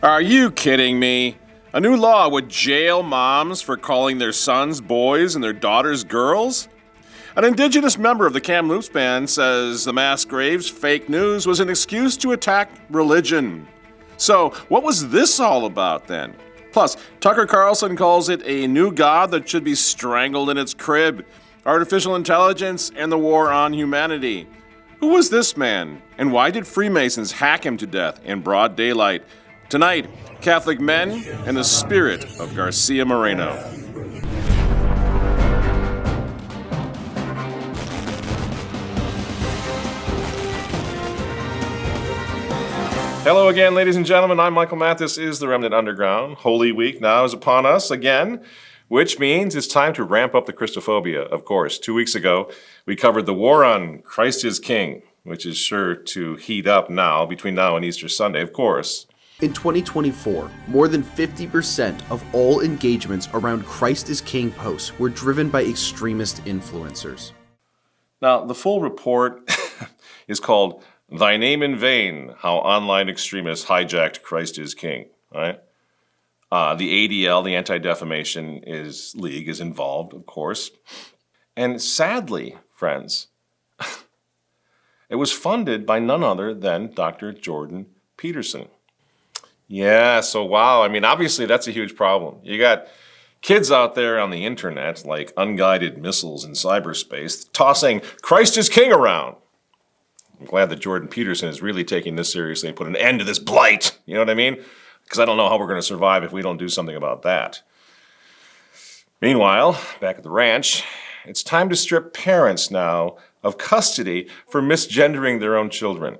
Are you kidding me? A new law would jail moms for calling their sons boys and their daughters girls? An Indigenous member of the Kamloops band says the mass graves fake news was an excuse to attack religion. So, what was this all about then? Plus, Tucker Carlson calls it a new god that should be strangled in its crib, artificial intelligence, and the war on humanity. Who was this man, and why did Freemasons hack him to death in broad daylight? Tonight, Catholic men and the spirit of Garcia Moreno. Hello again, ladies and gentlemen. I'm Michael Matt. This is the Remnant Underground. Holy Week now is upon us again, which means it's time to ramp up the Christophobia, of course. 2 weeks ago, we covered the war on Christ is King, which is sure to heat up now, between now and Easter Sunday, of course. In 2024, more than 50% of all engagements around Christ is King posts were driven by extremist influencers. Now, the full report is called Thy Name in Vain, How Online Extremists Hijacked Christ is King, right? The ADL, the Anti-Defamation League, is involved, of course. And sadly, friends, it was funded by none other than Dr. Jordan Peterson. Yeah, so wow, I mean, obviously that's a huge problem. You got kids out there on the internet, like unguided missiles in cyberspace, tossing Christ is King around. I'm glad that Jordan Peterson is really taking this seriously and put an end to this blight. You know what I mean? Because I don't know how we're going to survive if we don't do something about that. Meanwhile, back at the ranch, it's time to strip parents now of custody for misgendering their own children.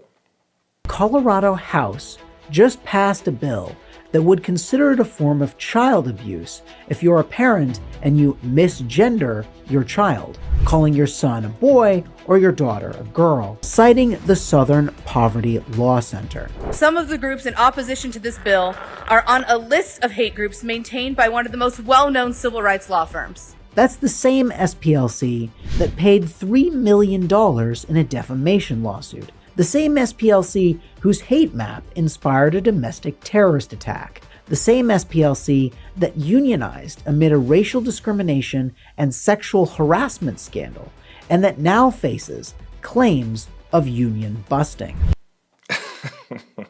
Colorado House just passed a bill that would consider it a form of child abuse if you're a parent and you misgender your child, calling your son a boy or your daughter a girl, citing the Southern Poverty Law Center. Some of the groups in opposition to this bill are on a list of hate groups maintained by one of the most well-known civil rights law firms. That's the same SPLC that paid $3 million in a defamation lawsuit. The same SPLC whose hate map inspired a domestic terrorist attack. The same SPLC that unionized amid a racial discrimination and sexual harassment scandal, and that now faces claims of union busting.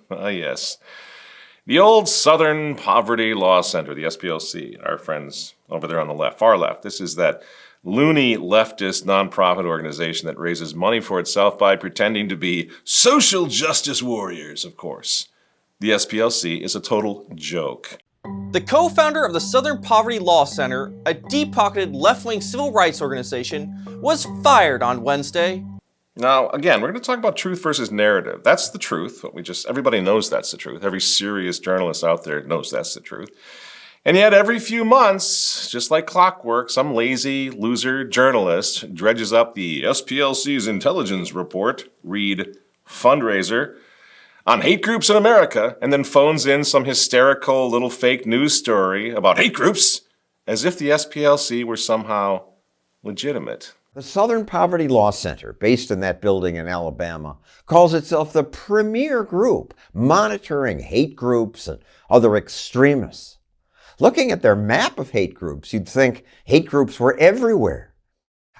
Yes. The old Southern Poverty Law Center, the SPLC, our friends over there on the left, far left. This is that loony leftist nonprofit organization that raises money for itself by pretending to be social justice warriors, of course. The SPLC is a total joke. The co-founder of the Southern Poverty Law Center, a deep-pocketed left-wing civil rights organization, was fired on Wednesday. Now, again, we're going to talk about truth versus narrative. That's the truth. Everybody knows that's the truth. Every serious journalist out there knows that's the truth. And yet every few months, just like clockwork, some lazy loser journalist dredges up the SPLC's intelligence report, read fundraiser, on hate groups in America, and then phones in some hysterical little fake news story about hate groups as if the SPLC were somehow legitimate. The Southern Poverty Law Center, based in that building in Alabama, calls itself the premier group monitoring hate groups and other extremists. Looking at their map of hate groups, you'd think hate groups were everywhere.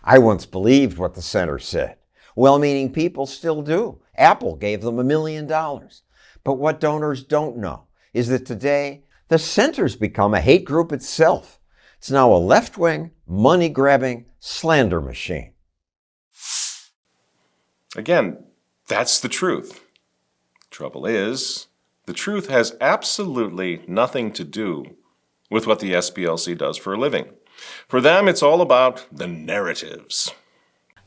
I once believed what the center said. Well-meaning people still do. Apple gave them $1 million. But what donors don't know is that today, the center's become a hate group itself. It's now a left-wing, money-grabbing slander machine. Again, that's the truth. Trouble is, the truth has absolutely nothing to do with what the SPLC does for a living. For them, it's all about the narratives.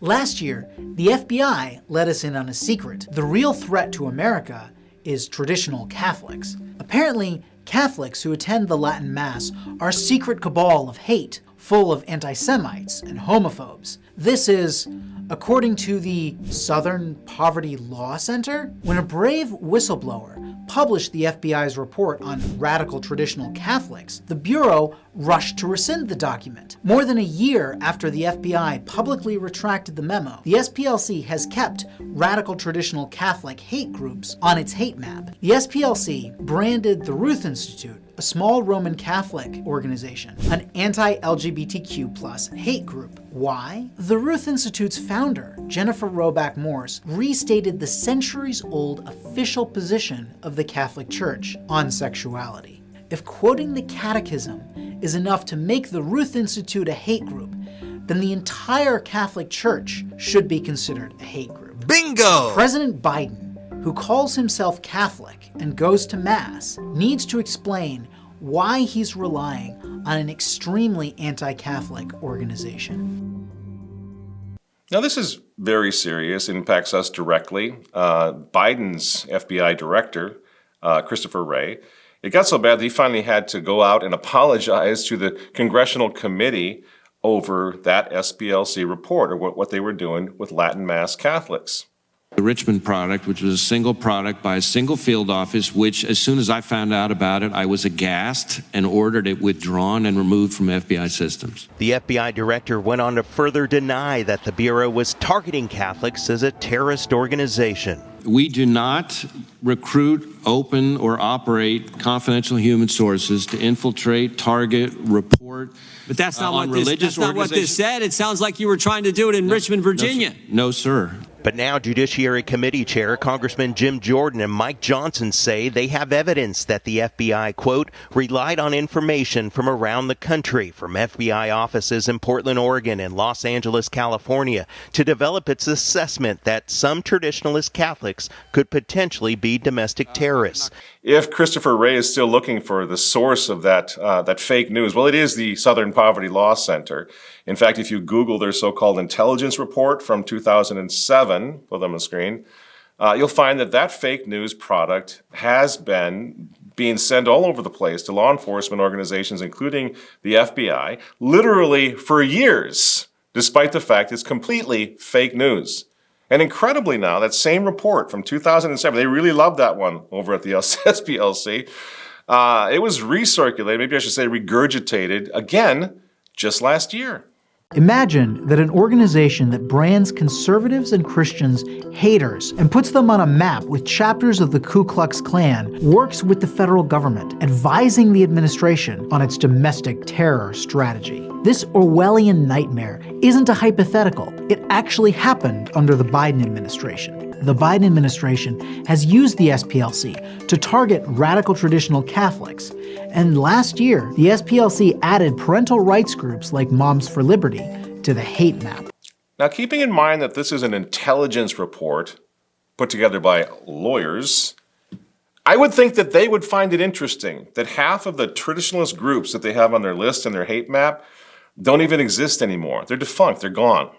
Last year, the FBI let us in on a secret. The real threat to America is traditional Catholics. Apparently, Catholics who attend the Latin Mass are a secret cabal of hate full of anti-Semites and homophobes. This is, according to the Southern Poverty Law Center, when a brave whistleblower published the FBI's report on radical traditional Catholics, the Bureau rushed to rescind the document. More than a year after the FBI publicly retracted the memo, the SPLC has kept radical traditional Catholic hate groups on its hate map. The SPLC branded the Ruth Institute, a small Roman Catholic organization, an anti-LGBTQ+ hate group. Why? The Ruth Institute's founder, Jennifer Roback Morse, restated the centuries-old official position of the Catholic Church on sexuality. If quoting the Catechism is enough to make the Ruth Institute a hate group, then the entire Catholic Church should be considered a hate group. Bingo! President Biden, who calls himself Catholic and goes to Mass, needs to explain why he's relying on an extremely anti-Catholic organization. Now, this is very serious. It impacts us directly. Biden's FBI director, Christopher Wray, it got so bad that he finally had to go out and apologize to the congressional committee over that SPLC report, or what they were doing with Latin Mass Catholics. The Richmond product, which was a single product by a single field office, which as soon as I found out about it, I was aghast and ordered it withdrawn and removed from FBI systems. The FBI director went on to further deny that the Bureau was targeting Catholics as a terrorist organization. We do not recruit, open, or operate confidential human sources to infiltrate, target, report. But that's not what this said. It sounds like you were trying to do it in Richmond, Virginia. No, sir. But now Judiciary Committee Chair Congressman Jim Jordan and Mike Johnson say they have evidence that the FBI, quote, relied on information from around the country, from FBI offices in Portland, Oregon and Los Angeles, California, to develop its assessment that some traditionalist Catholics could potentially be domestic terrorists. If Christopher Wray is still looking for the source of that fake news, well, it is the Southern Poverty Law Center. In fact, if you Google their so-called intelligence report from 2007, put them on the screen, you'll find that fake news product has been being sent all over the place to law enforcement organizations, including the FBI, literally for years, despite the fact it's completely fake news. And incredibly now, that same report from 2007, they really loved that one over at the SPLC. It was recirculated, maybe I should say regurgitated, again, just last year. Imagine that an organization that brands conservatives and Christians haters and puts them on a map with chapters of the Ku Klux Klan works with the federal government, advising the administration on its domestic terror strategy. This Orwellian nightmare isn't a hypothetical. It actually happened under the Biden administration. The Biden administration has used the SPLC to target radical traditional Catholics. And last year, the SPLC added parental rights groups like Moms for Liberty to the hate map. Now, keeping in mind that this is an intelligence report put together by lawyers, I would think that they would find it interesting that half of the traditionalist groups that they have on their list and their hate map don't even exist anymore. They're defunct, they're gone.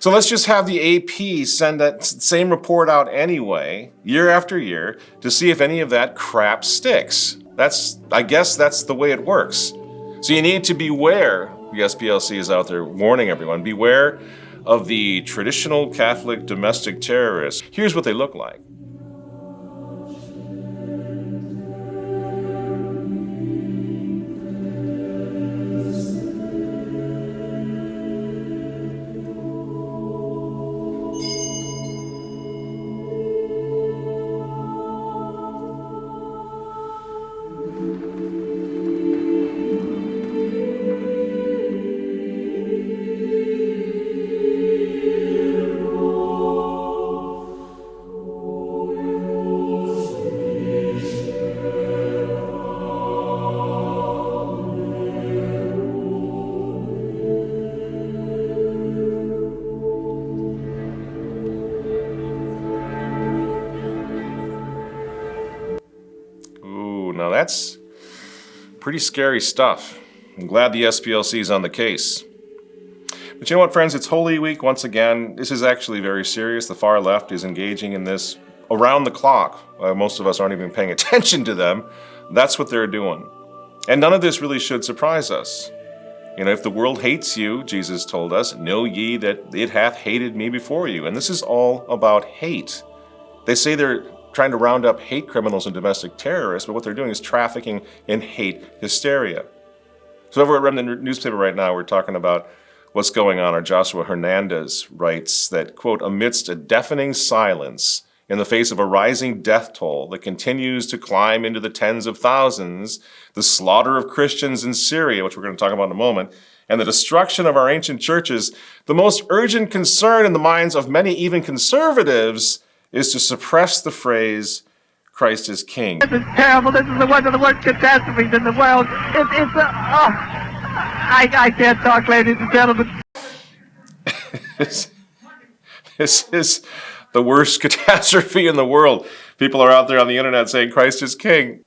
So let's just have the AP send that same report out anyway, year after year, to see if any of that crap sticks. I guess that's the way it works. So you need to beware, the SPLC is out there warning everyone, beware of the traditional Catholic domestic terrorists. Here's what they look like. Now that's pretty scary stuff. I'm glad the SPLC is on the case. But you know what, friends? It's Holy Week once again. This is actually very serious. The far left is engaging in this around the clock. Most of us aren't even paying attention to them. That's what they're doing. And none of this really should surprise us. You know, if the world hates you, Jesus told us, know ye that it hath hated me before you. And this is all about hate. They say they're trying to round up hate criminals and domestic terrorists, but what they're doing is trafficking in hate hysteria. So over at Remnant newspaper right now, we're talking about what's going on. Our Joshua Hernandez writes that, quote, amidst a deafening silence in the face of a rising death toll that continues to climb into the tens of thousands, the slaughter of Christians in Syria, which we're going to talk about in a moment, and the destruction of our ancient churches, the most urgent concern in the minds of many, even conservatives, is to suppress the phrase, Christ is King. This is terrible. This is one of the worst catastrophes in the world. I can't talk, ladies and gentlemen. This is the worst catastrophe in the world. People are out there on the internet saying Christ is King.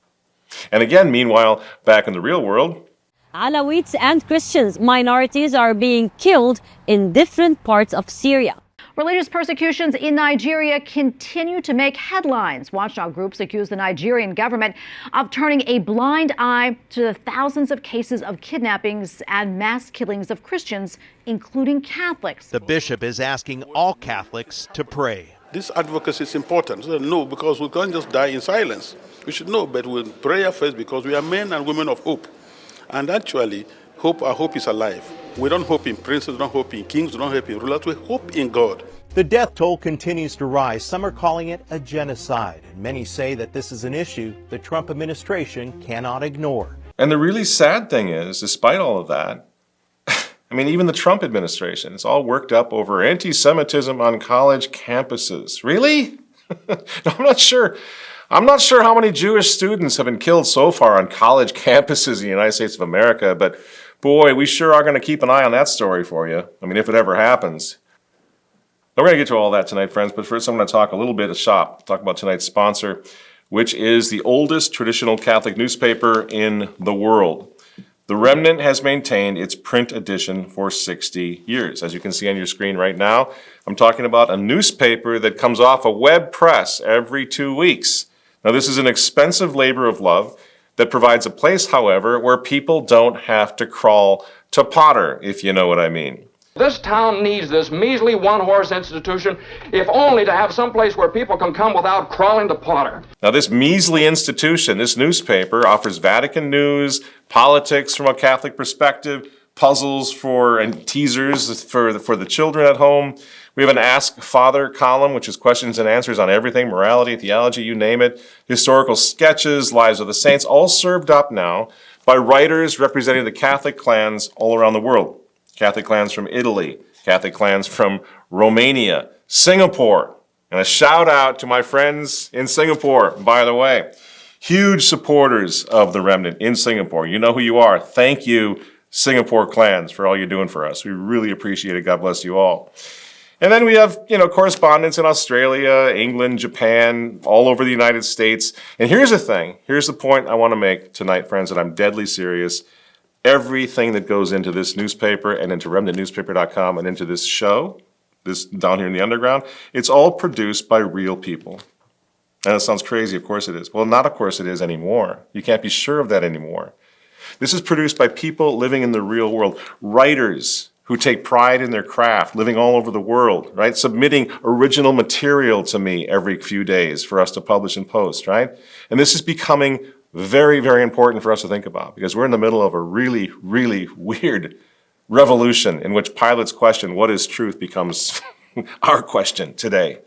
And again, meanwhile, back in the real world, Alawites and Christians, minorities, are being killed in different parts of Syria. Religious persecutions in Nigeria continue to make headlines. Watchdog groups accuse the Nigerian government of turning a blind eye to the thousands of cases of kidnappings and mass killings of Christians, including Catholics. The bishop is asking all Catholics to pray. This advocacy is important. No, because we can't just die in silence. We should know, but we'll pray first because we are men and women of hope. And actually, our hope is alive. We don't hope in princes, we don't hope in kings, we don't hope in rulers, we hope in God. The death toll continues to rise. Some are calling it a genocide. And many say that this is an issue the Trump administration cannot ignore. And the really sad thing is, despite all of that, I mean, even the Trump administration is all worked up over anti-Semitism on college campuses. Really? No, I'm not sure. I'm not sure how many Jewish students have been killed so far on college campuses in the United States of America, but boy, we sure are going to keep an eye on that story for you. I mean, if it ever happens. We're going to get to all that tonight, friends, but first I'm going to talk a little bit of shop, talk about tonight's sponsor, which is the oldest traditional Catholic newspaper in the world. The Remnant has maintained its print edition for 60 years. As you can see on your screen right now, I'm talking about a newspaper that comes off a web press every 2 weeks. Now, this is an expensive labor of love that provides a place, however, where people don't have to crawl to Potter, if you know what I mean. This town needs this measly one-horse institution, if only to have some place where people can come without crawling to Potter. Now, this measly institution, this newspaper, offers Vatican news, politics from a Catholic perspective, puzzles and teasers for the children at home. We have an Ask Father column, which is questions and answers on everything, morality, theology, you name it, historical sketches, lives of the saints, all served up now by writers representing the Catholic clans all around the world. Catholic clans from Italy, Catholic clans from Romania, Singapore. And a shout out to my friends in Singapore, by the way. Huge supporters of the Remnant in Singapore. You know who you are. Thank you, Singapore clans, for all you're doing for us. We really appreciate it. God bless you all. And then we have, correspondents in Australia, England, Japan, all over the United States. And here's the thing. Here's the point I want to make tonight, friends, and I'm deadly serious. Everything that goes into this newspaper and into remnantnewspaper.com and into this show, this down here in the underground, it's all produced by real people. And it sounds crazy, of course it is. Well, not of course it is anymore. You can't be sure of that anymore. This is produced by people living in the real world, writers who take pride in their craft, living all over the world, right? Submitting original material to me every few days for us to publish and post, right? And this is becoming very, very important for us to think about because we're in the middle of a really, really weird revolution in which Pilate's question, what is truth, becomes our question today.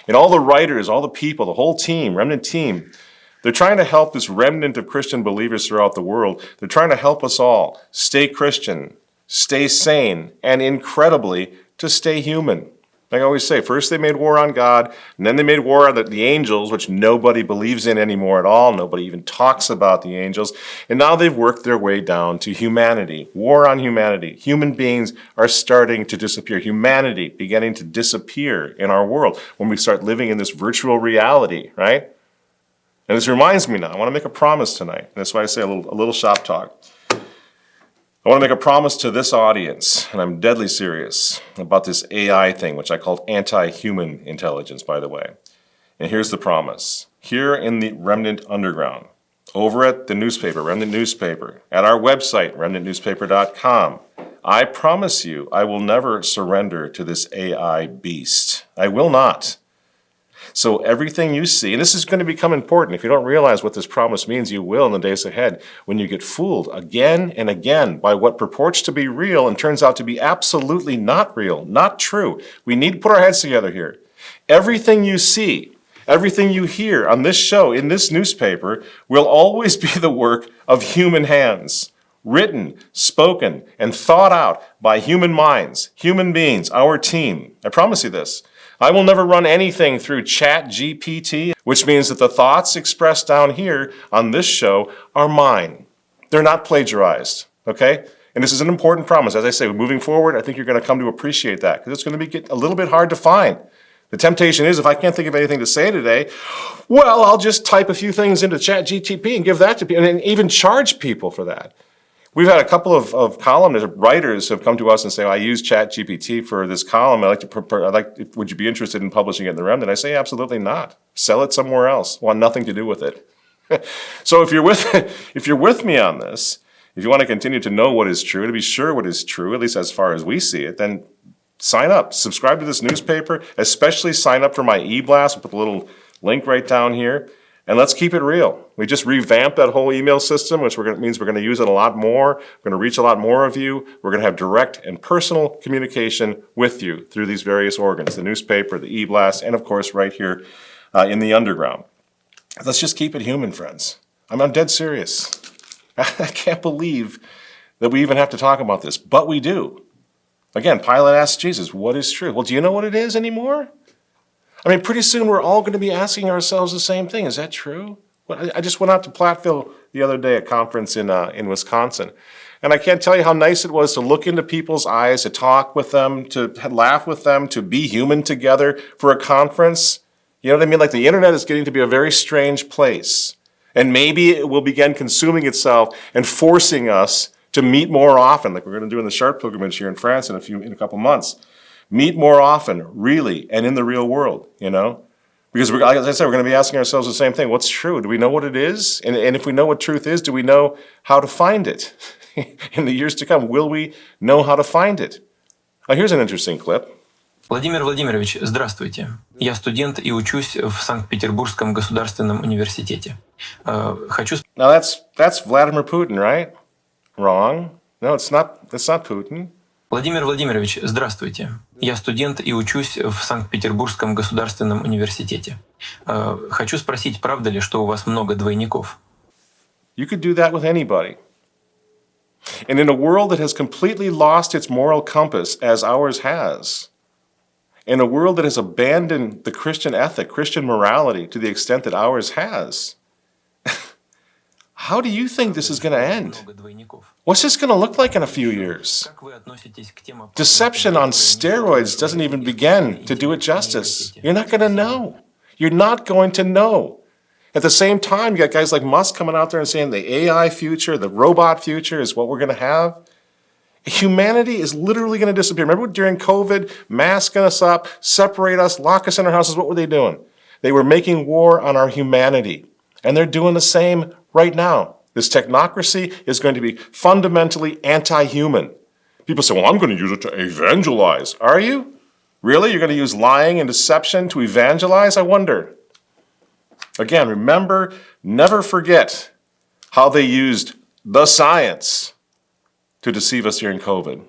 And all the writers, all the people, the whole team, Remnant team, they're trying to help this remnant of Christian believers throughout the world. They're trying to help us all stay Christian, stay sane, and incredibly, to stay human. Like I always say, first they made war on God, and then they made war on the angels, which nobody believes in anymore at all. Nobody even talks about the angels. And now they've worked their way down to humanity, war on humanity. Human beings are starting to disappear. Humanity beginning to disappear in our world when we start living in this virtual reality, right? And this reminds me now, I want to make a promise tonight. And that's why I say a little shop talk. I want to make a promise to this audience, and I'm deadly serious about this AI thing, which I called anti-human intelligence, by the way. And here's the promise. Here in the Remnant Underground, over at the newspaper, Remnant Newspaper, at our website, remnantnewspaper.com. I promise you, I will never surrender to this AI beast. I will not. So everything you see, and this is going to become important. If you don't realize what this promise means, you will in the days ahead when you get fooled again and again by what purports to be real and turns out to be absolutely not real, not true. We need to put our heads together here. Everything you see, everything you hear on this show, in this newspaper, will always be the work of human hands, written, spoken, and thought out by human minds, human beings, our team. I promise you this. I will never run anything through ChatGPT, which means that the thoughts expressed down here on this show are mine. They're not plagiarized, okay? And this is an important promise. As I say, moving forward, I think you're going to come to appreciate that because it's going to get a little bit hard to find. The temptation is, if I can't think of anything to say today, well, I'll just type a few things into ChatGPT and give that to people, and even charge people for that. We've had a couple of columnists, writers have come to us and say, I use ChatGPT for this column. Would you be interested in publishing it in the Remnant? I say, absolutely not. Sell it somewhere else. Want nothing to do with it. So if you're with me on this, if you want to continue to know what is true, to be sure what is true, at least as far as we see it, then sign up. Subscribe to this newspaper, especially sign up for my e-blast. I'll put the little link right down here. And let's keep it real. We just revamped that whole email system, which means we're going to use it a lot more. We're going to reach a lot more of you. We're going to have direct and personal communication with you through these various organs, the newspaper, the e-blast, and of course right here in the underground. Let's just keep it human, friends. I'm dead serious. I can't believe that we even have to talk about this, but we do. Again, Pilate asked Jesus, what is true? Well, do you know what it is anymore? I mean, pretty soon we're all going to be asking ourselves the same thing. Is that true? I just went out to Platteville the other day, a conference in Wisconsin. And I can't tell you how nice it was to look into people's eyes, to talk with them, to laugh with them, to be human together for a conference. You know what I mean? Like the internet is getting to be a very strange place. And maybe it will begin consuming itself and forcing us to meet more often, like we're going to do in the Sharp pilgrimage here in France in a couple months. Meet more often, really, and in the real world, you know? Because, as I said, we're going to be asking ourselves the same thing. What's true? Do we know what it is? And if we know what truth is, do we know how to find it? In the years to come, will we know how to find it? Here's an interesting clip. Владимир Владимирович, здравствуйте. Я студент и учусь в Санкт-Петербургском государственном университете. Now that's Vladimir Putin, right? Wrong. No, it's not Putin. Владимир Владимирович, здравствуйте. Я студент и учусь в Санкт-Петербургском государственном университете. Хочу спросить, правда ли, что у вас много двойников? You could do that with anybody. And in a world that has completely lost its moral compass, as ours has, in a world that has abandoned the Christian ethic, Christian morality, to the extent that ours has, how do you think this is going to end? What's this going to look like in a few years? Deception on steroids doesn't even begin to do it justice. You're not going to know. You're not going to know. At the same time, you got guys like Musk coming out there and saying the AI future, the robot future is what we're going to have. Humanity is literally going to disappear. Remember during COVID, masking us up, separate us, lock us in our houses, what were they doing? They were making war on our humanity. And they're doing the same right now. This technocracy is going to be fundamentally anti-human. People say, well, I'm going to use it to evangelize. Are you? Really? You're going to use lying and deception to evangelize? I wonder. Again, remember, never forget how they used the science to deceive us during COVID. Do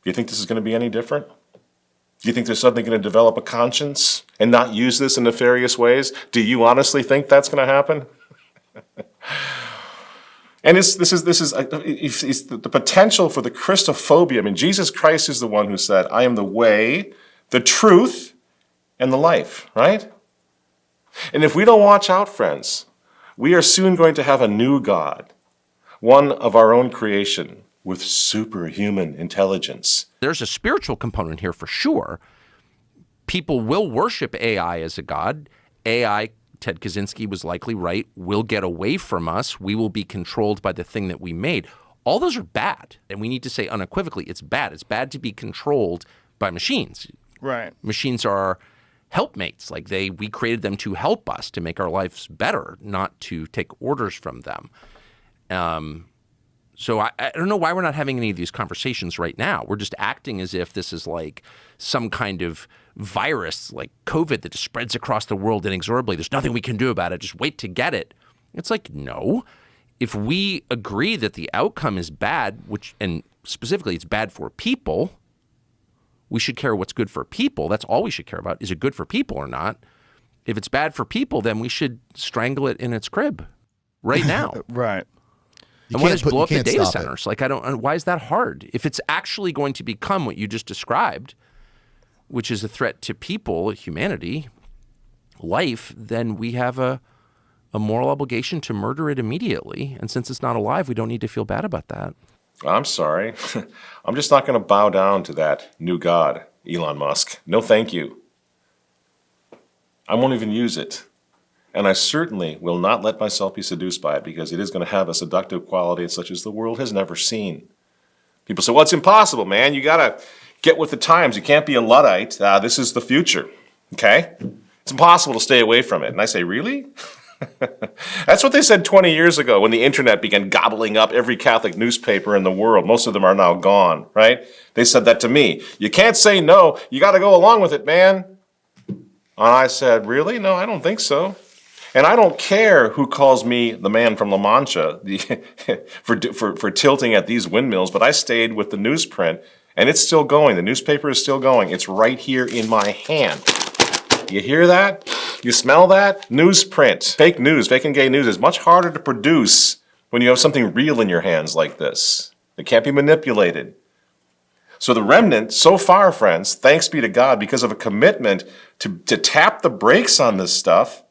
you think this is going to be any different? Do you think they're suddenly going to develop a conscience and not use this in nefarious ways? Do you honestly think that's going to happen? And this is the potential for the Christophobia. I mean, Jesus Christ is the one who said, I am the way, the truth, and the life, right? And if we don't watch out, friends, we are soon going to have a new God, one of our own creation with superhuman intelligence. There's a spiritual component here for sure. People will worship AI as a god. AI, Ted Kaczynski was likely right, will get away from us. We will be controlled by the thing that we made. All those are bad. And we need to say unequivocally, it's bad. It's bad to be controlled by machines. Right. Machines are helpmates. Like we created them to help us, to make our lives better, not to take orders from them. So I don't know why we're not having any of these conversations right now. We're just acting as if this is like some kind of virus like COVID that just spreads across the world inexorably. There's nothing we can do about it. Just wait to get it. It's like, no. If we agree that the outcome is bad, and specifically it's bad for people, we should care what's good for people. That's all we should care about. Is it good for people or not? If it's bad for people, then we should strangle it in its crib right now. Right. And why just blow up the data centers? Like, why is that hard? If it's actually going to become what you just described, which is a threat to people, humanity, life, then we have a moral obligation to murder it immediately. And since it's not alive, we don't need to feel bad about that. I'm sorry. I'm just not going to bow down to that new god, Elon Musk. No, thank you. I won't even use it. And I certainly will not let myself be seduced by it, because it is going to have a seductive quality such as the world has never seen. People say, well, it's impossible, man. You got to get with the times. You can't be a Luddite. This is the future, okay? It's impossible to stay away from it. And I say, really? That's what they said 20 years ago when the internet began gobbling up every Catholic newspaper in the world. Most of them are now gone, right? They said that to me. You can't say no. You got to go along with it, man. And I said, really? No, I don't think so. And I don't care who calls me the man from La Mancha for tilting at these windmills, but I stayed with the newsprint, and it's still going. The newspaper is still going. It's right here in my hand. You hear that? You smell that? Newsprint. Fake news, fake and gay news is much harder to produce when you have something real in your hands like this. It can't be manipulated. So the remnant, so far, friends, thanks be to God, because of a commitment to tap the brakes on this stuff,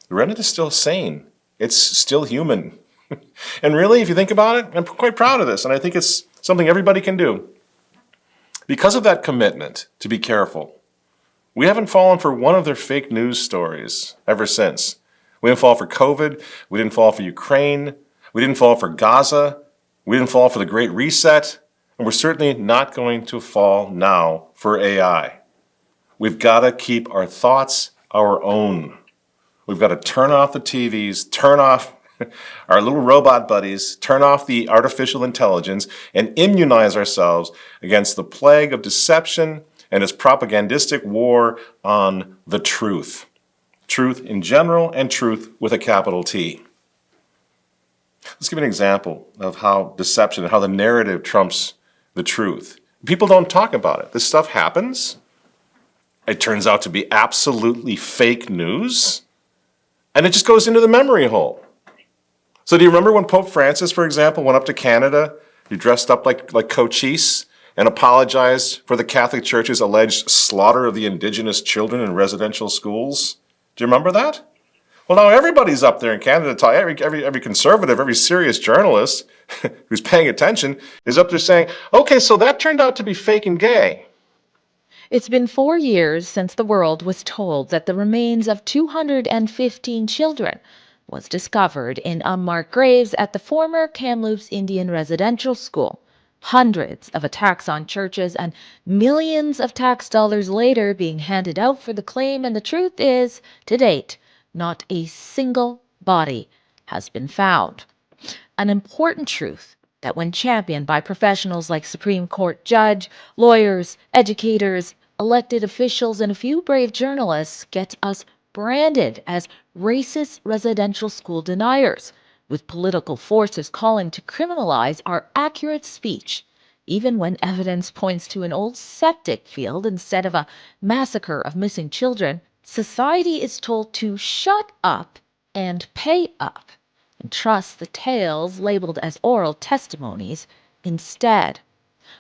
the remnant is still sane. It's still human. And really, if you think about it, I'm quite proud of this, and I think it's something everybody can do. Because of that commitment to be careful, we haven't fallen for one of their fake news stories ever since. We didn't fall for COVID. We didn't fall for Ukraine. We didn't fall for Gaza. We didn't fall for the Great Reset. And we're certainly not going to fall now for AI. We've got to keep our thoughts our own. We've got to turn off the TVs, turn off our little robot buddies, turn off the artificial intelligence, and immunize ourselves against the plague of deception and its propagandistic war on the truth. Truth in general and truth with a capital T. Let's give an example of how deception and how the narrative trumps the truth. People don't talk about it. This stuff happens. It turns out to be absolutely fake news. And it just goes into the memory hole. So do you remember when Pope Francis, for example, went up to Canada, he dressed up like Cochise and apologized for the Catholic Church's alleged slaughter of the Indigenous children in residential schools? Do you remember that? Well, now everybody's up there in Canada. Every conservative, every serious journalist who's paying attention is up there saying, okay, so that turned out to be fake and gay. It's been 4 years since the world was told that the remains of 215 children was discovered in unmarked graves at the former Kamloops Indian Residential School. Hundreds of attacks on churches and millions of tax dollars later being handed out for the claim, and the truth is, to date, not a single body has been found. An important truth that when championed by professionals like Supreme Court judge, lawyers, educators, elected officials, and a few brave journalists, gets us branded as racist residential school deniers, with political forces calling to criminalize our accurate speech, even when evidence points to an old septic field instead of a massacre of missing children. Society is told to shut up and pay up and trust the tales labeled as oral testimonies instead.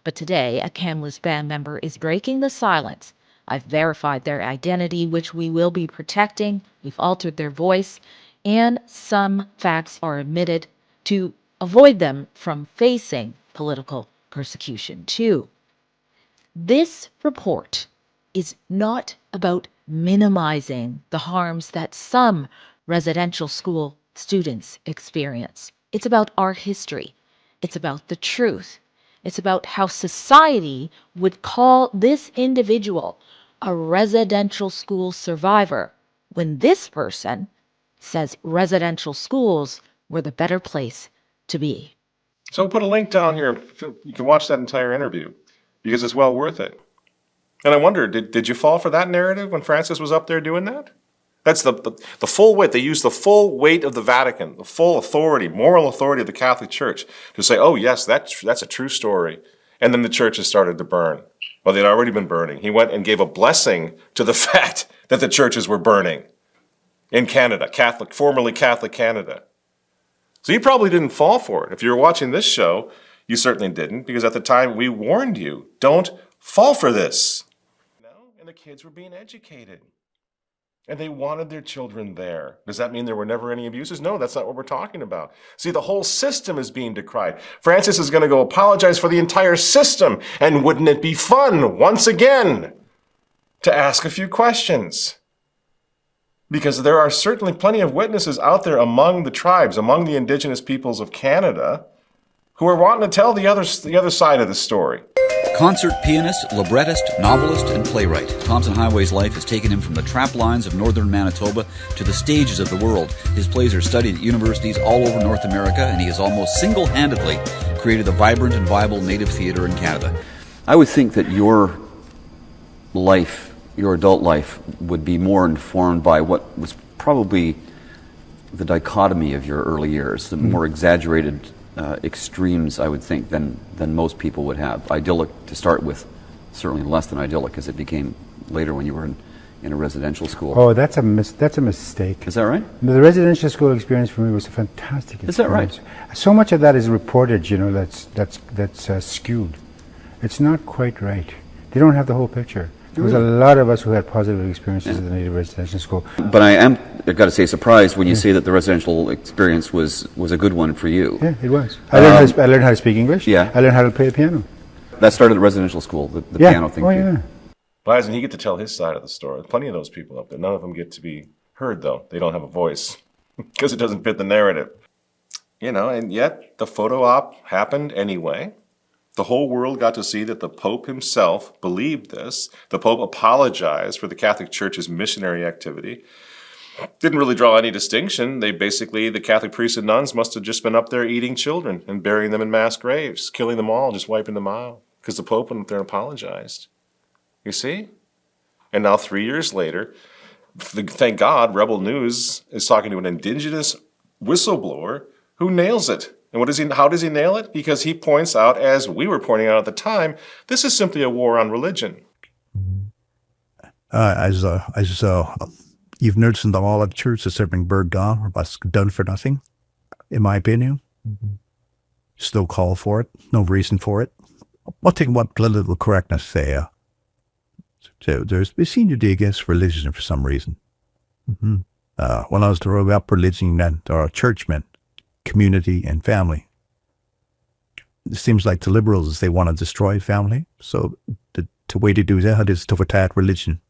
But today, a Kamloops band member is breaking the silence. I've verified their identity, which we will be protecting. We've altered their voice, and some facts are omitted to avoid them from facing political persecution too. This report is not about minimizing the harms that some residential school students experience. It's about our history. It's about the truth. It's about how society would call this individual a residential school survivor, when this person says residential schools were the better place to be. So we'll put a link down here. You can watch that entire interview because it's well worth it. And I wonder, did you fall for that narrative when Francis was up there doing that? That's the full weight. They use the full weight of the Vatican, the full authority, moral authority of the Catholic Church to say, oh, yes, that's a true story. And then the churches started to burn. Well, they'd already been burning. He went and gave a blessing to the fact that the churches were burning in Canada, formerly Catholic Canada. So you probably didn't fall for it. If you were watching this show, you certainly didn't, because at the time we warned you, don't fall for this. And the kids were being educated. And they wanted their children there. Does that mean there were never any abuses? No, that's not what we're talking about. See, the whole system is being decried. Francis is going to go apologize for the entire system. And wouldn't it be fun, once again, to ask a few questions? Because there are certainly plenty of witnesses out there among the tribes, among the Indigenous peoples of Canada, who are wanting to tell the other side of the story. Concert pianist, librettist, novelist, and playwright, Thompson Highway's life has taken him from the trap lines of northern Manitoba to the stages of the world. His plays are studied at universities all over North America, and he has almost single-handedly created the vibrant and viable native theatre in Canada. I would think that your life, your adult life, would be more informed by what was probably the dichotomy of your early years, the more exaggerated extremes, I would think, than most people would have. Idyllic to start with, certainly less than idyllic as it became later when you were in a residential school. Oh, that's a mistake. Is that right? The residential school experience for me was a fantastic experience. Is that right? So much of that is reported, that's skewed. It's not quite right. They don't have the whole picture. There was a lot of us who had positive experiences at the native residential school. But I've got to say, surprised when you say that the residential experience was a good one for you. Yeah, it was. I learned how to speak English. Yeah. I learned how to play the piano. That started at residential school, the piano thing. Oh, yeah. Why doesn't he get to tell his side of the story? Plenty of those people up there. None of them get to be heard, though. They don't have a voice because it doesn't fit the narrative. And yet the photo op happened anyway. The whole world got to see that the Pope himself believed this. The Pope apologized for the Catholic Church's missionary activity. Didn't really draw any distinction. The Catholic priests and nuns must have just been up there eating children and burying them in mass graves, killing them all, just wiping them out, because the Pope went up there and apologized. You see? And now 3 years later, thank God, Rebel News is talking to an Indigenous whistleblower who nails it. And how does he nail it? Because he points out, as we were pointing out at the time, this is simply a war on religion. As you've noticed in all of the churches have been burned down or done for nothing, in my opinion. There's no call for it, no reason for it. One thing about political correctness there, we seem to be against religion for some reason. When I was growing up, religion meant, or church meant, community and family. It seems like the liberals, they want to destroy family. So the way to do that is to attack religion.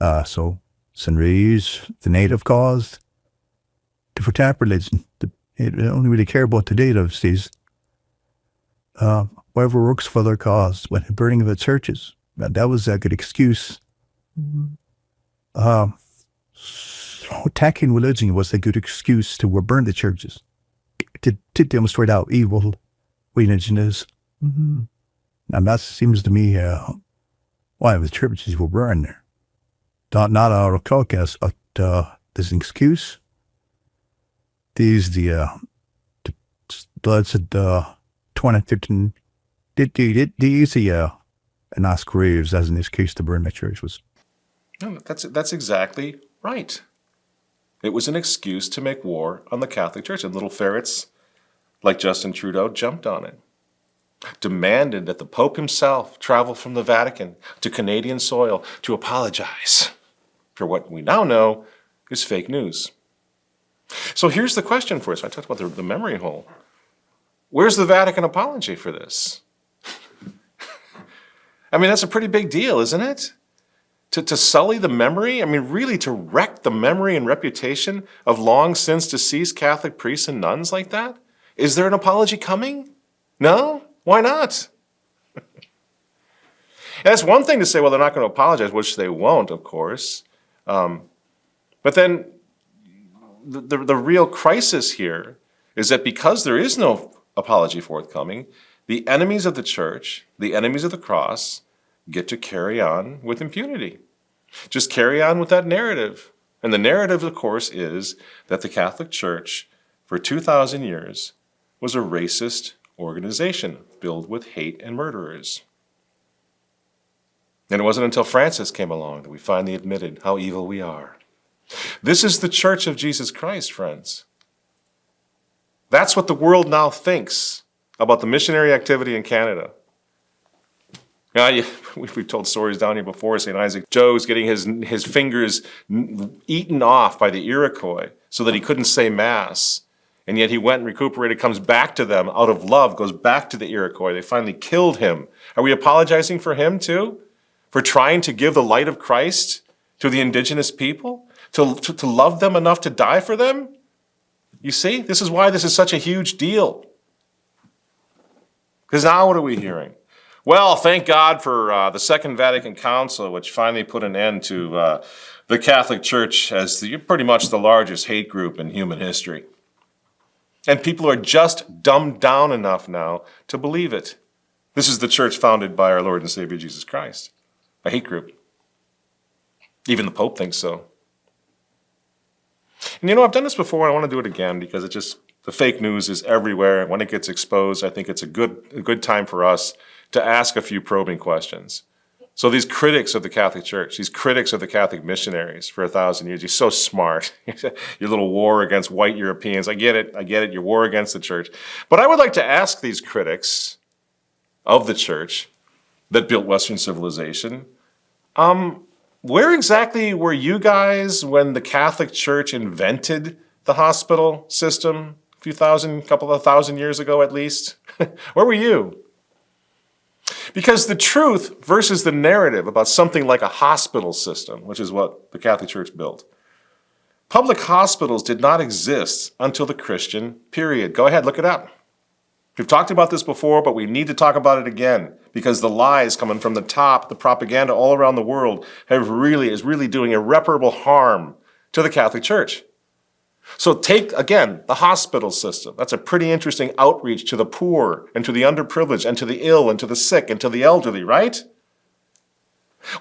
So Sunris, the native cause, to attack religion. They don't really care about the natives. These whatever works for their cause. When the burning of the churches, that was a good excuse. Attacking religion was a good excuse to burn the churches, to demonstrate how evil religion is. And that seems to me why the churches were burned there. Not out of caucus, but there's an excuse. These the blessed 2015 they use the mass graves as an excuse to burn the churches. No, that's exactly right. It was an excuse to make war on the Catholic Church, and little ferrets like Justin Trudeau jumped on it, demanded that the Pope himself travel from the Vatican to Canadian soil to apologize for what we now know is fake news. So here's the question for us. I talked about the memory hole. Where's the Vatican apology for this? I mean, that's a pretty big deal, isn't it? To sully the memory, really to wreck the memory and reputation of long since deceased Catholic priests and nuns like that? Is there an apology coming? No? Why not? And that's one thing to say, well, they're not going to apologize, which they won't, of course. But then the real crisis here is that because there is no apology forthcoming, the enemies of the church, the enemies of the cross, get to carry on with impunity. Just carry on with that narrative. And the narrative, of course, is that the Catholic Church, for 2,000 years, was a racist organization filled with hate and murderers. And it wasn't until Francis came along that we finally admitted how evil we are. This is the Church of Jesus Christ, friends. That's what the world now thinks about the missionary activity in Canada. Now, we've told stories down here before. St. Isaac Jogues getting his fingers eaten off by the Iroquois so that he couldn't say Mass. And yet he went and recuperated, comes back to them out of love, goes back to the Iroquois. They finally killed him. Are we apologizing for him too? For trying to give the light of Christ to the Indigenous people? To love them enough to die for them? You see, this is why this is such a huge deal. Because now what are we hearing? Well, thank God for the Second Vatican Council, which finally put an end to the Catholic Church as pretty much the largest hate group in human history. And people are just dumbed down enough now to believe it. This is the church founded by our Lord and Savior Jesus Christ, a hate group. Even the Pope thinks so. And I've done this before, and I want to do it again because the fake news is everywhere. And when it gets exposed, I think it's a good time for us to ask a few probing questions. So these critics of the Catholic Church, these critics of the Catholic missionaries for 1,000 years, you're so smart. Your little war against white Europeans. I get it, your war against the church. But I would like to ask these critics of the church that built Western civilization, where exactly were you guys when the Catholic Church invented the hospital system couple of thousand years ago at least? Where were you? Because the truth versus the narrative about something like a hospital system, which is what the Catholic Church built. Public hospitals did not exist until the Christian period. Go ahead, look it up. We've talked about this before, but we need to talk about it again because the lies coming from the top, the propaganda all around the world is really doing irreparable harm to the Catholic Church. So take, again, the hospital system. That's a pretty interesting outreach to the poor and to the underprivileged and to the ill and to the sick and to the elderly, right?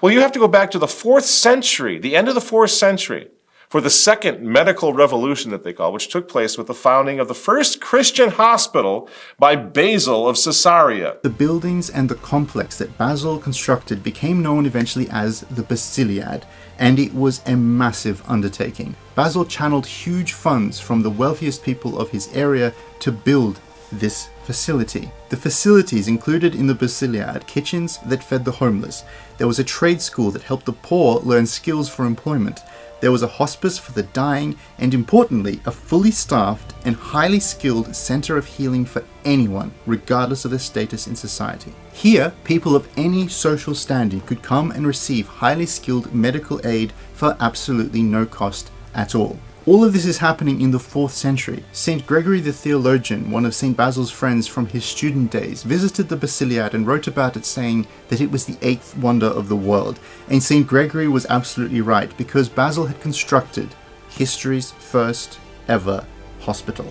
Well, you have to go back to the 4th century, the end of the 4th century, for the second medical revolution that they call, which took place with the founding of the first Christian hospital by Basil of Caesarea. The buildings and the complex that Basil constructed became known eventually as the Basiliad, and it was a massive undertaking. Basil channeled huge funds from the wealthiest people of his area to build this facility. The facilities included in the Basiliad kitchens that fed the homeless. There was a trade school that helped the poor learn skills for employment. There was a hospice for the dying, and importantly, a fully staffed and highly skilled center of healing for anyone, regardless of their status in society. Here, people of any social standing could come and receive highly skilled medical aid for absolutely no cost at all. All of this is happening in the 4th century. St. Gregory the Theologian, one of St. Basil's friends from his student days, visited the Basiliad and wrote about it saying that it was the 8th wonder of the world. And St. Gregory was absolutely right because Basil had constructed history's first ever hospital.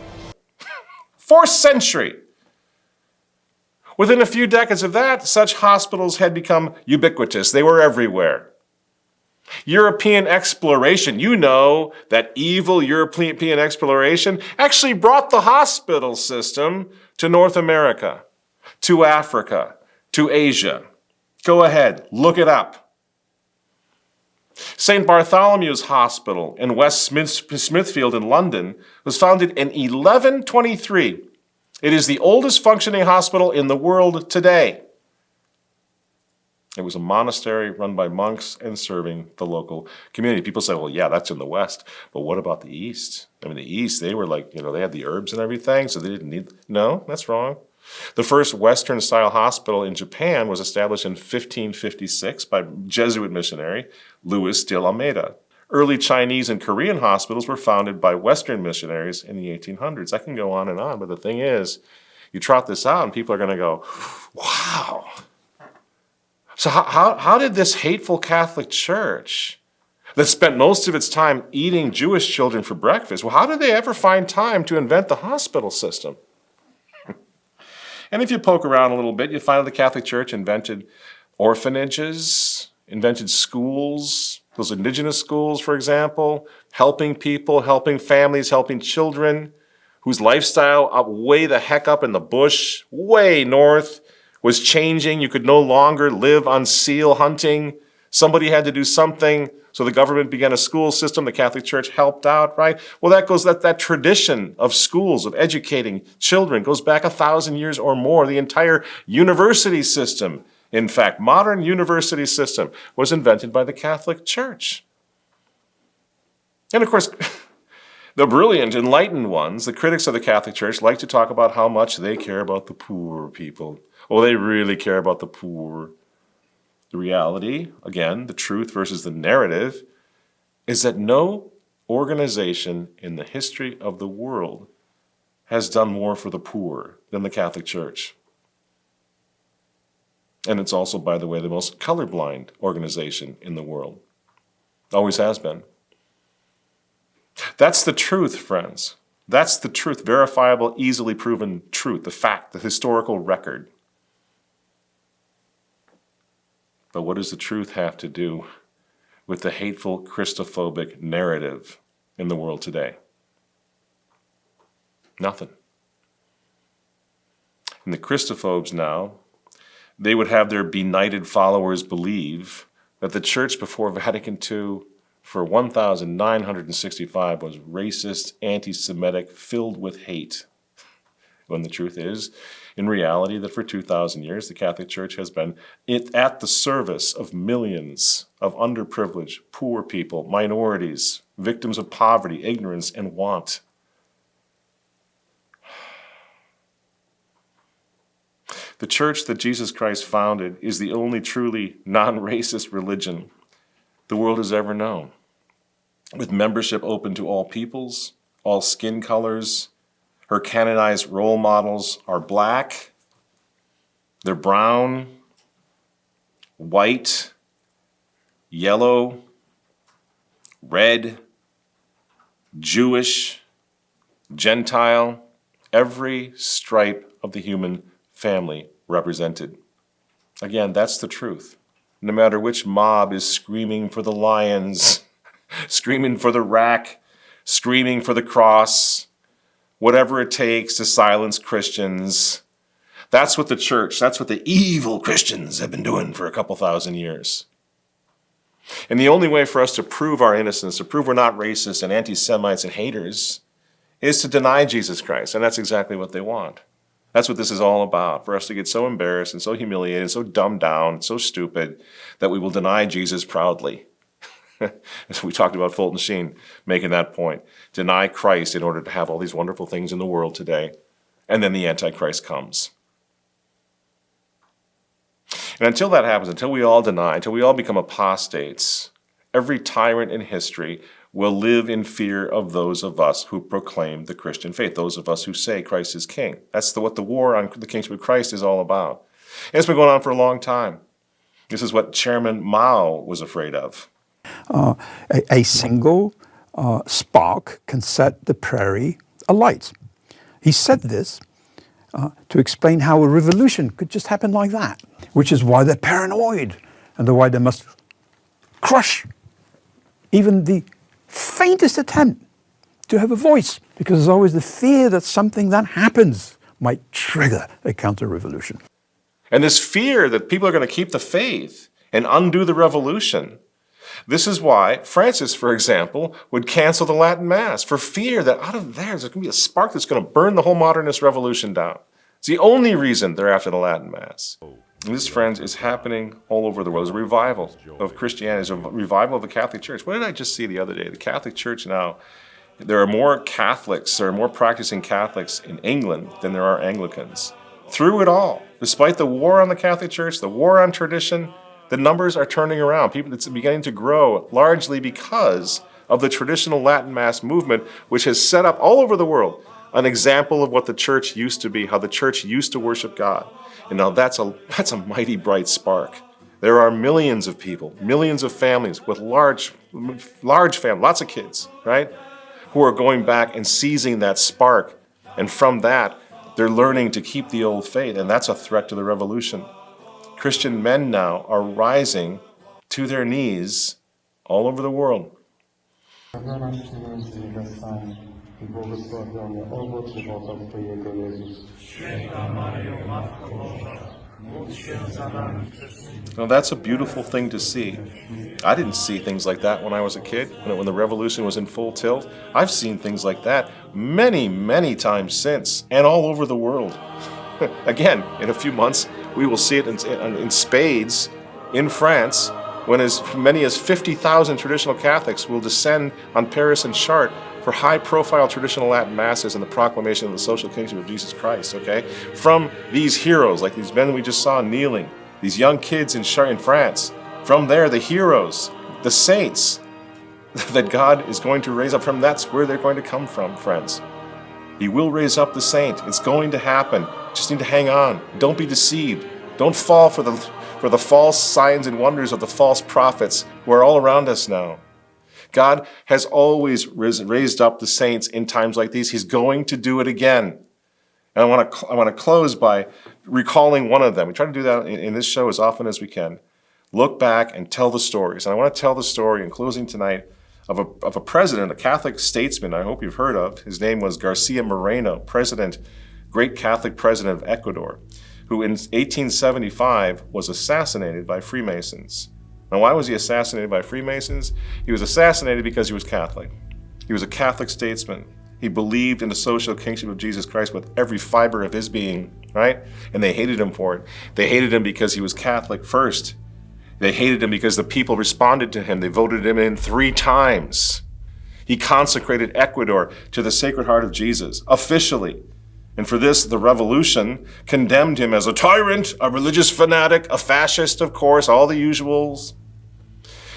4th century! Within a few decades of that, such hospitals had become ubiquitous. They were everywhere. European exploration, that evil European exploration actually brought the hospital system to North America, to Africa, to Asia. Go ahead, look it up. St. Bartholomew's Hospital in West Smithfield in London was founded in 1123. It is the oldest functioning hospital in the world today. It was a monastery run by monks and serving the local community. People say, well, yeah, that's in the West. But what about the East? I mean, the East, they were like, they had the herbs and everything, so they didn't need... No, that's wrong. The first Western-style hospital in Japan was established in 1556 by Jesuit missionary Luis de Almeida. Early Chinese and Korean hospitals were founded by Western missionaries in the 1800s. I can go on, but the thing is, you trot this out and people are going to go, wow, So how did this hateful Catholic Church that spent most of its time eating Jewish children for breakfast, well, how did they ever find time to invent the hospital system? And if you poke around a little bit, you find that the Catholic Church invented orphanages, invented schools, those indigenous schools, for example, helping people, helping families, helping children whose lifestyle up way the heck up in the bush, way north, was changing. You could no longer live on seal hunting. Somebody had to do something, so the government began a school system. The Catholic Church helped out, right? Well, that tradition of schools, of educating children, goes back 1,000 years or more. The entire university system, in fact, modern university system, was invented by the Catholic Church. And of course, the brilliant, enlightened ones, the critics of the Catholic Church, like to talk about how much they care about the poor people. Oh, they really care about the poor. The reality, again, the truth versus the narrative, is that no organization in the history of the world has done more for the poor than the Catholic Church. And it's also, by the way, the most colorblind organization in the world. Always has been. That's the truth, friends. That's the truth, verifiable, easily proven truth, the fact, the historical record. But what does the truth have to do with the hateful Christophobic narrative in the world today? Nothing. And the Christophobes now, they would have their benighted followers believe that the church before Vatican II for 1,965 was racist, anti-Semitic, filled with hate. When the truth is, in reality, that for 2,000 years, the Catholic Church has been at the service of millions of underprivileged, poor people, minorities, victims of poverty, ignorance, and want. The church that Jesus Christ founded is the only truly non-racist religion the world has ever known, with membership open to all peoples, all skin colors. Her canonized role models are black, they're brown, white, yellow, red, Jewish, Gentile, every stripe of the human family represented. Again, that's the truth. No matter which mob is screaming for the lions, screaming for the rack, screaming for the cross, whatever it takes to silence Christians. That's what the church, that's what the evil Christians have been doing for a couple thousand years. And the only way for us to prove our innocence, to prove we're not racist and anti-Semites and haters, is to deny Jesus Christ. And that's exactly what they want. That's what this is all about, for us to get so embarrassed and so humiliated, so dumbed down, so stupid, that we will deny Jesus proudly. As we talked about Fulton Sheen making that point. Deny Christ in order to have all these wonderful things in the world today. And then the Antichrist comes. And until that happens, until we all deny, until we all become apostates, every tyrant in history will live in fear of those of us who proclaim the Christian faith, those of us who say Christ is king. That's what the war on the kingship of Christ is all about. And it's been going on for a long time. This is what Chairman Mao was afraid of. A single spark can set the prairie alight. He said this to explain how a revolution could just happen like that, which is why they're paranoid and why they must crush even the faintest attempt to have a voice, because there's always the fear that something that happens might trigger a counter-revolution. And this fear that people are going to keep the faith and undo the revolution. This is why Francis, for example, would cancel the Latin Mass for fear that out of there, there's going to be a spark that's going to burn the whole modernist revolution down. It's the only reason they're after the Latin Mass. And this, friends, is happening all over the world. There's a revival of Christianity. There's a revival of the Catholic Church. What did I just see the other day? The Catholic Church now, there are more Catholics, there are more practicing Catholics in England than there are Anglicans. Through it all, despite the war on the Catholic Church, the war on tradition, the numbers are turning around. It's beginning to grow, largely because of the traditional Latin Mass movement, which has set up all over the world an example of what the church used to be, how the church used to worship God. And now that's a mighty bright spark There are millions of people, millions of families with large families, lots of kids, right? Who are going back and seizing that spark. And from that, they're learning to keep the old faith. And that's a threat to the revolution. Christian men now are rising to their knees all over the world. Now that's a beautiful thing to see. I didn't see things like that when I was a kid, when the revolution was in full tilt. I've seen things like that many, many times since, and all over the world. Again, in a few months, we will see it in spades in France, when as many as 50,000 traditional Catholics will descend on Paris and Chartres for high-profile traditional Latin masses and the proclamation of the social kingship of Jesus Christ, okay? From these heroes, like these men we just saw kneeling, these young kids in Chartres in France, from there, the heroes, the saints that God is going to raise up from, that's where they're going to come from, friends. He will raise up the saint. It's going to happen. Just need to hang on. Don't be deceived. Don't fall for the false signs and wonders of the false prophets who are all around us now. God has always raised up the saints in times like these. He's going to do it again. And I want to close by recalling one of them. We try to do that in this show as often as we can. Look back and tell the stories. And I want to tell the story in closing tonight of a president, a Catholic statesman I hope you've heard of. His name was Garcia Moreno, great Catholic president of Ecuador, who in 1875 was assassinated by Freemasons. Now, why was he assassinated by Freemasons? He was assassinated because he was Catholic. He was a Catholic statesman. He believed in the social kingship of Jesus Christ with every fiber of his being, right? And they hated him for it. They hated him because he was Catholic first. They hated him because the people responded to him. They voted him in 3 times. He consecrated Ecuador to the Sacred Heart of Jesus, officially. And for this, the revolution condemned him as a tyrant, a religious fanatic, a fascist, of course, all the usuals.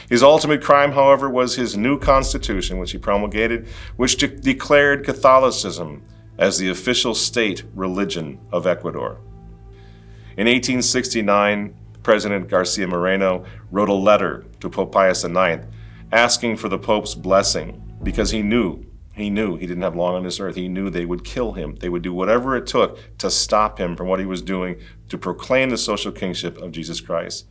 His ultimate crime, however, was his new constitution, which he promulgated, which declared Catholicism as the official state religion of Ecuador. In 1869, President Garcia Moreno wrote a letter to Pope Pius IX asking for the Pope's blessing because he knew he didn't have long on this earth. He knew they would kill him. They would do whatever it took to stop him from what he was doing to proclaim the social kingship of Jesus Christ.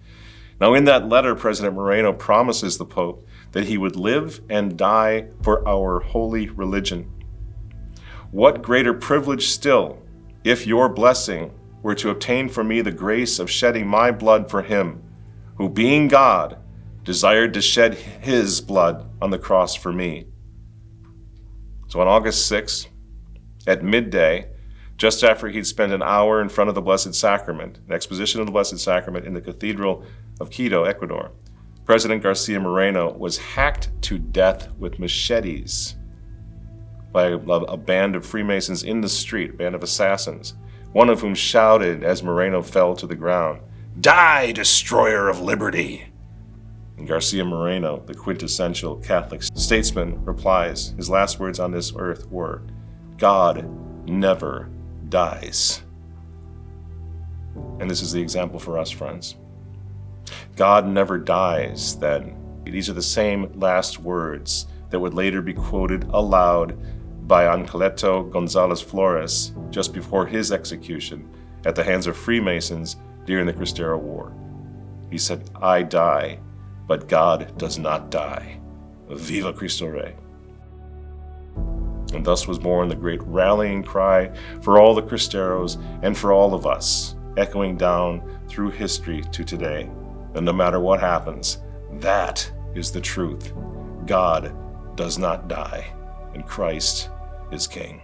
Now, in that letter, President Moreno promises the Pope that he would live and die for our holy religion. What greater privilege still if your blessing were to obtain for me the grace of shedding my blood for him, who being God, desired to shed his blood on the cross for me. So on August 6th, at midday, just after he'd spent an hour in front of the Blessed Sacrament, an exposition of the Blessed Sacrament in the Cathedral of Quito, Ecuador, President Garcia Moreno was hacked to death with machetes by a band of Freemasons in the street, a band of assassins, one of whom shouted as Moreno fell to the ground, "Die, destroyer of liberty!" And Garcia Moreno, the quintessential Catholic statesman, replies, his last words on this earth were, "God never dies." And this is the example for us, friends. God never dies, then. These are the same last words that would later be quoted aloud by Anacleto Gonzalez Flores just before his execution at the hands of Freemasons during the Cristero War. He said, "I die, but God does not die. Viva Cristo Rey." And thus was born the great rallying cry for all the Cristeros and for all of us, echoing down through history to today. And no matter what happens, that is the truth. God does not die, and Christ is King.